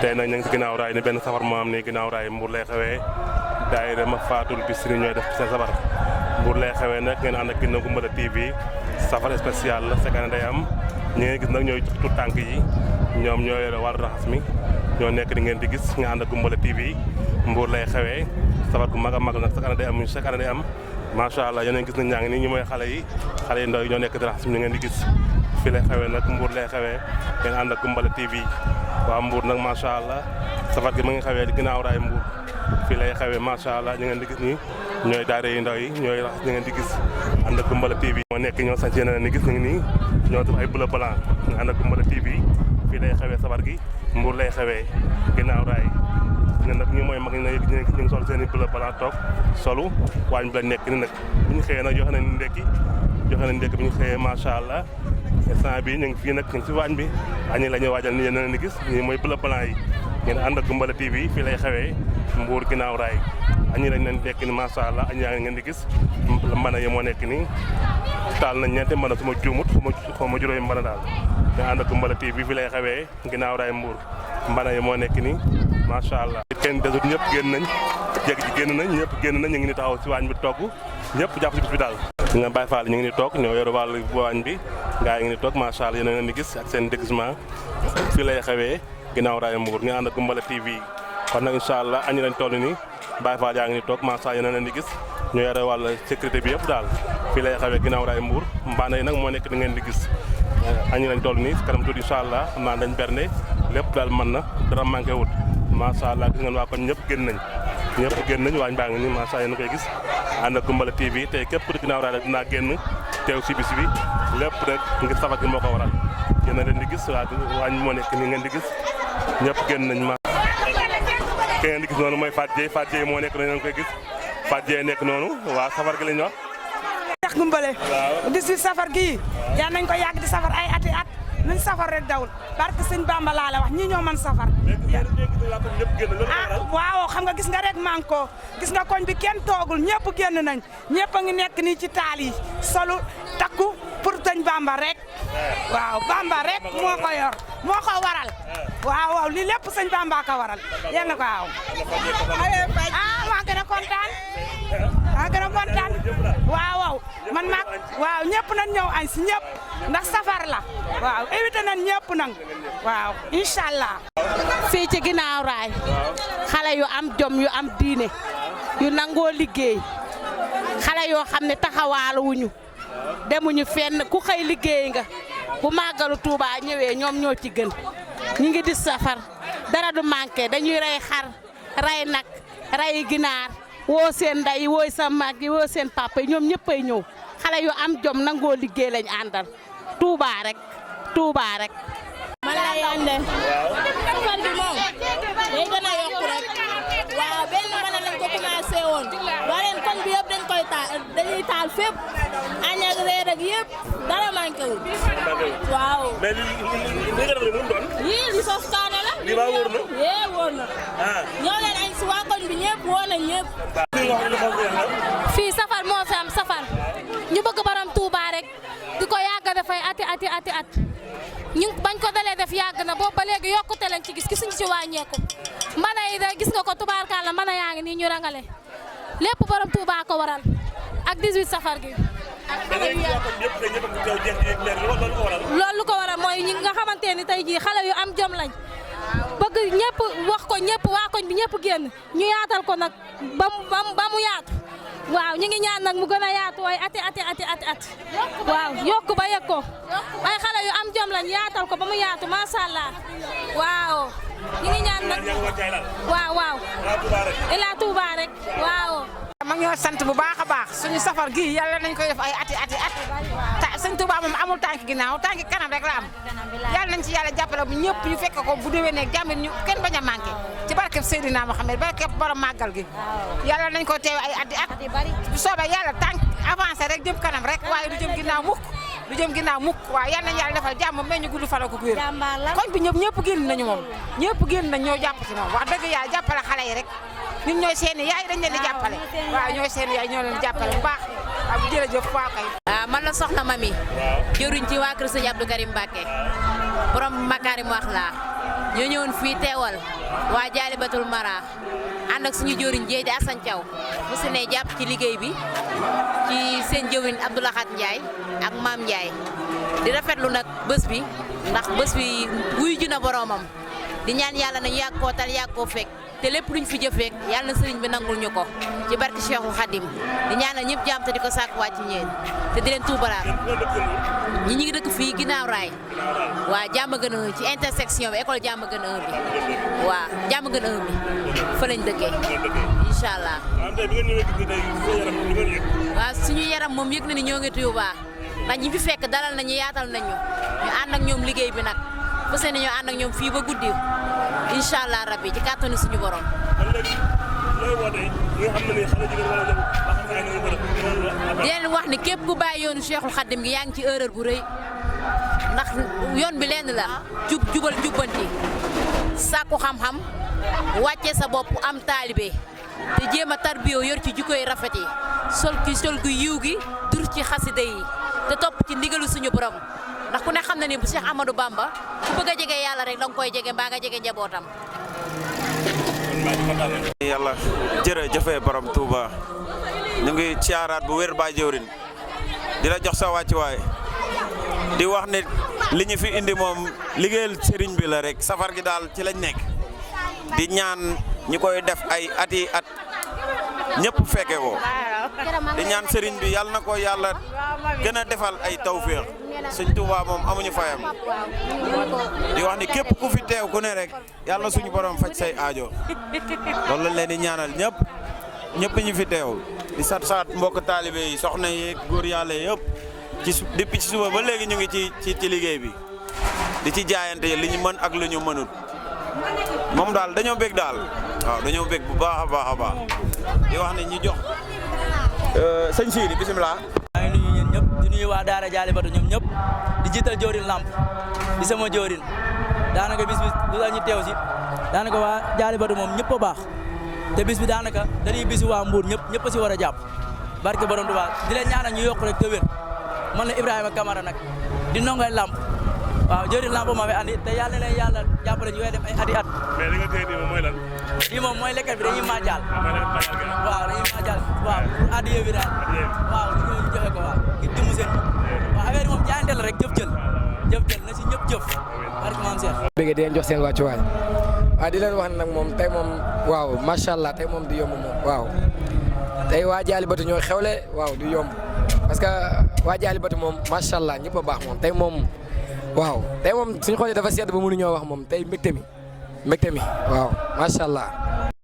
tey nag ñu ngi si ginnaaw raay ni benn safar moo am ni ginnaaw raay Mbour lay xewee daayira ma faatul Bichri ñooy def seen safar Mbour lay xewee nag ngeen ànd ak Guinaw Goumbala TV safar spécial la chaque année day am ñi ngeen gis nag ñooy tout tànk yi ñoom ñoo yore wàllu raxas mi ñoo nekk di ngeen di gis nga ànd ak Goumbala TV Mbour lay xewee safar gu mag a mag nag chaque année day am macha allah yéen a gis nañ ñaa ngi nii ñu mooy xale yi ndaw yi ñoo nekk di raxas mi ngeen di gis fii lay xewee nag Mbour lay xewee ngeen ànd ak Goumbala TV waaw Mbour nag macha allah safar gi ma ngi xewee ginnaaw raay Mbour fii lay xewee macha allah ñu ngeen di gis nii ñooy daara yu ndaw yi ñooy rax ñu ngeen di gis ànd ak Goumbala TV moo nekk ñoo sañ yéen ni gis nañu nii ñoo def ay bleu blanc nga ànd ak Goumbala TV fii lay xewee safar gi Mbour lay xewee ginnaaw raay ñun nag ñu mooy mag ñu ngi sol seen i bleu blanc toog solu waañ bi la nekk ni nag bu ñu xëyee nag joxe nañ ndekki bi ñu xëyee macha allah instant bi ñu ngi fii nag ñu ngi si waañ bi añi la ñuy waajal ni yéen a ni gis ñii mooy bleu blanc yi ngeen ànd ak Goumbala TV fii lay xewee Mbour ginnaaw raay añi lañ leen nekk ni macha allah añi yaa ngi ngeen di gis mbana yi moo nekk nii taal nañ ñeenti mbana su ma juumut xaw ma juróomi mbana daal ngeen ànd ak Goumbala TV fii lay xewee ginnaaw raay Mbour mbana yi moo nekk nii macha allah kenn desut ñëpp génn nañ jeg ji génn nañ ñëpp génn nañ ñu ngi ni taxaw si waañ bi togg ñëpp jàpp si bis bi daal nga Baye Fall ñu ngi ni toog ñoo yor wàllu waañ bi gaa yi ngi ni toog macha allah yéen a ngeen di gis ak seen déguisement fii lay xewee ginnaaw raay Mbour nga ànd ak Goumbala TV kon nag incha allah añi lañ toll nii Baye Fall yaa ngi ni toog macha allah yéen a ngeen di gis ñoo yore wàllu sécurité bi yëpp daal fii lay xewee ginnaaw raay Mbour mbaana yi nag moo nekk di ngeen di gis añi lañ toll nii kanam tuuti incha allah xam naa dañ bernde lépp daal mën na dara manqué wut macha allah gis ngeen waa kon ñëpp génn nañ waañ baa ngi nii macha allah yéen a koy gis ànd ak Goumbala TV tey képp ku di ginnaaw raay dinaa génn teew si bis bi lépp rek ngir safar gi moo ko waral yéen a leen di gis waañ moo nekk nii ngeen di gis ñëpp génn nañ ma ke ngeen di gis noonu mooy Fatou Dieye moo nekk noonu ngeen koy gis Fatou Dieye nekk noonu waa safar gi lañ wax Cheikh Goumbala 18 safar gi yaa nañ ko yàgg di safar ay ati at nuñ safar rek dawul barke sëñ Bamba laa la wax ñii ñoo mën safar waaw xam nga gis nga rek manko gis nga koñ bi kenn toogul ñëpp génn nañ ñëpp a ngi nekk nii ci taal yi solu takku pour sëñ Bamba rek waaw Bamba rek moo ko yor moo ko waral waaw li lépp sëñ Bamba ko waral yéen ko waaw maa gën a kontaan waaw man maag waaw ñëpp nañ ñëw añ si ñëpp ndax safar la waaw évité nañ ñëpp nag waaw inshallah fii ci ginnaaw raay xale yu am jom yu am diine yu nangoo liggéey xale yoo xam ne taxawaalu wuñu demuñu fenn ku xëy liggéey nga bu màggalu Touba ñëwee ñoom ñoo ci gën ñi ngi di safar dara du manqué dañuy rey xar rey nag rey ginaar woo seen ndey woo sa mag yi woo seen papa yi ñoom ñëppay ñëw xale yu am jom nangoo liggéey lañ àndal Touba rek man la yande safar bi moom day gën a yokku rek waaw benn mën lañ ko commencé woon waleen koñ bi yëpp dañuy taal fépp añ ak reer ak yëpp dara manqué wul waaw mais li nga def lu mu doon yii li sos kaane la li ba wóor na yee wóor na ñoo leen añ si waa koñ bi ñëpp woo nañ ñëpp fii safar moo fi am safar ñu bëgg borom Touba rek di ko yàgg dafay ati at ñu bañ ko dalee def yàgg na boobu ba léegi yokkute lañ ci gisuñu ci wàññeeku mbana yi da gis nga ko tubaarkàlla mbana yaa ngi nii ñu rangale lépp borom Touba ko waral ak 18 safar gi loolu lu ko waral mooy ñi nga xamante ni tey jii xale yu am jom lañ bëgg ñëpp wax ko ñëpp waa koñ bi ñëpp génn ñu yaatal ko nag ba mu yaatu waaw ñu ngi ñaan nag mu gën a yaatu ay ati waaw yokk ba yëg ko ay xale yu am jom lañ yaatal ko ba mu yaatu macha allah waaw ñu ngi ñaan nag waaw ila Touba rek waaw. ma ñoo sant bu baax a baax suñu safar gi yàlla nañ koy def ay ati sëñ Touba moom amul tànk ginnaaw tànk kanam rek la am yàlla nañ ci yàlla jàppale bu ñëpp ñu fekk ko bu déwénee jàmm ñu kenn bañ a manqué ci barkeb Seydina Mohamed barkeb borom màggal gi yàlla nañ ko teew ay ati bu soobee yàlla tànk avancé rek jëm kanam rek waaye du jëm ginnaaw mukk waaw yàlla nañ yàlla defal jàmm may ñu gudd fan ak wér koñ bi ñëpp génn nañu moom ñëpp génn nañ ñoo jàpp ci moom wax dëgg yàlla jàppale xale yi rek ñun ñooy seeni yaay dañ leen di jàppale waaw ñooy seeni yaay ñoo leen di jàppale bu baax waaw jërëjëf waa kay. man la soxna Mami. jëruñ ci waa kër sëñ Abdou Karim Mbacké borom Makarim wax laa ñoo ñëwoon fii teewal waa Jaalibatul Mara ànd ak suñu jëruñ jee di Assane Thiaw mu si ne jàpp ci liggéey bi ci seen jëwriñ Abdoulahat Ndiaye ak Maam Ndiaye di rafetlu nag bés bi ndax bés bi wuy ju na boromam di ñaan yàlla nañu yàgg koo tal yàgg koo fekk te lépp luñ fi jëf rek yàlla na sëriñ bi nangul ñu ko ci barke Cheikhul Khadim di ñaanal ñëpp jàmm te di ko sàkk wàcc ñeen te di leen tuubalaat ñi ngi dëkk fii ginnaaw raay waa jàmm gën a ci intersection bi école jàmm gën a bi waa jàmm gën a bi fa lañ dëkkee incha allah waaw suñu yaram moom yëg na ni ñoo ngi Tuuba ndax ñi fi fekk dalal nañu yaatal nañu ñu ànd ak ñoom liggéey bi nag fa seen ñoo ànd ak ñoom fii ba guddi incha allah rabbi ci kàttanu suñu borom. di leen wax ni képp ku bàyyi yoonu Cheikhul Khadim gi yaa ngi ci erreur bu rëy ndax yoon bi lenn la jubal jubbanti sàkku xam-xam wàcce sa bopp am taalibe te jéem a tarbiyoo yor ci jikkoy rafet yi sol gu yiw gi dur ci xasida yi te topp ci ndigalu suñu borom. ndax ku ne xam na ni bu Cheikh Amadou Bamba ku bëgg a jege yàlla rek danga koy jege mbaa nga jege njabootam. yàlla jërëjëf borom Touba ñu ngi ciaraat bu wér ba jëwrin di la jox sa wàccuwaay di wax ne li ñu fi indi moom liggéeyal sëriñ bi la rek safar gi daal ci lañ nekk di ñaan ñi koy def ay ati at ñëpp fekke ko di ñaan sëriñ bi yàlla na ko yàlla gën a defal ay tawféex sëñ Touba moom amuñu fayam di wax ni képp ku fi teew ku ne rek yàlla suñu borom faj say aajo loolu lañ leen di ñaanal ñëpp ñu fi teew di sat mbokk taalibe yi soxna yi góor yàlla yëpp depuis ci suba ba léegi ñu ngi ci liggéey bi di ci jaayante li ñu mën ak lu ñu mënut moom daal dañoo bég daal waaw dañoo bég bu baax a baax di wax ne ñu jox sëñ Sidi bisimilah. maa ngi nuyu ñeen ñëpp di nuyu waa Daara Jaalibatu ñoom ñëpp di jiital joorin Lamp di sama joorin daanaka bis bi lu la ñu teew si daanaka waa Jaalibatu moom ñëpp a baax te bis bi daanaka dañuy bisu waa Mbuur ñëpp a si war a jàpp barke borom Tuubaa di leen ñaanal ñu yokk rek te wér man la Ibrahima Camara nag di nongay Lamp waaw joorin Lamp ma fi andi te yàlla na leen yàlla jàppale ñu koy def ay ati at. mais li nga téye nii moom mooy lan. lii moom mooy lekkat bi dañuy maajaal. waaw dañuy maajaal waaw pour addiya bi daal waaw li ñu joxe ko waaw ngir jëmu seen waaw affaire yi moom jaayante la rek jëf jël na si ñëpp jëf barke maam Cheikh. bëgg di leen jox seen wàccuwaay waaw di leen wax nag moom tey moom waaw macha allah tey moom du yomb moom waaw tey waa Jaalibatu ñoo xewle waaw du yomb parce que waa Jaalibatu moom macha allah ñëpp a baax moom tey moom waaw tey moom suñu xoolee dafa sedd ba mënuñoo wax moom tey mbégte mi waaw macha allah.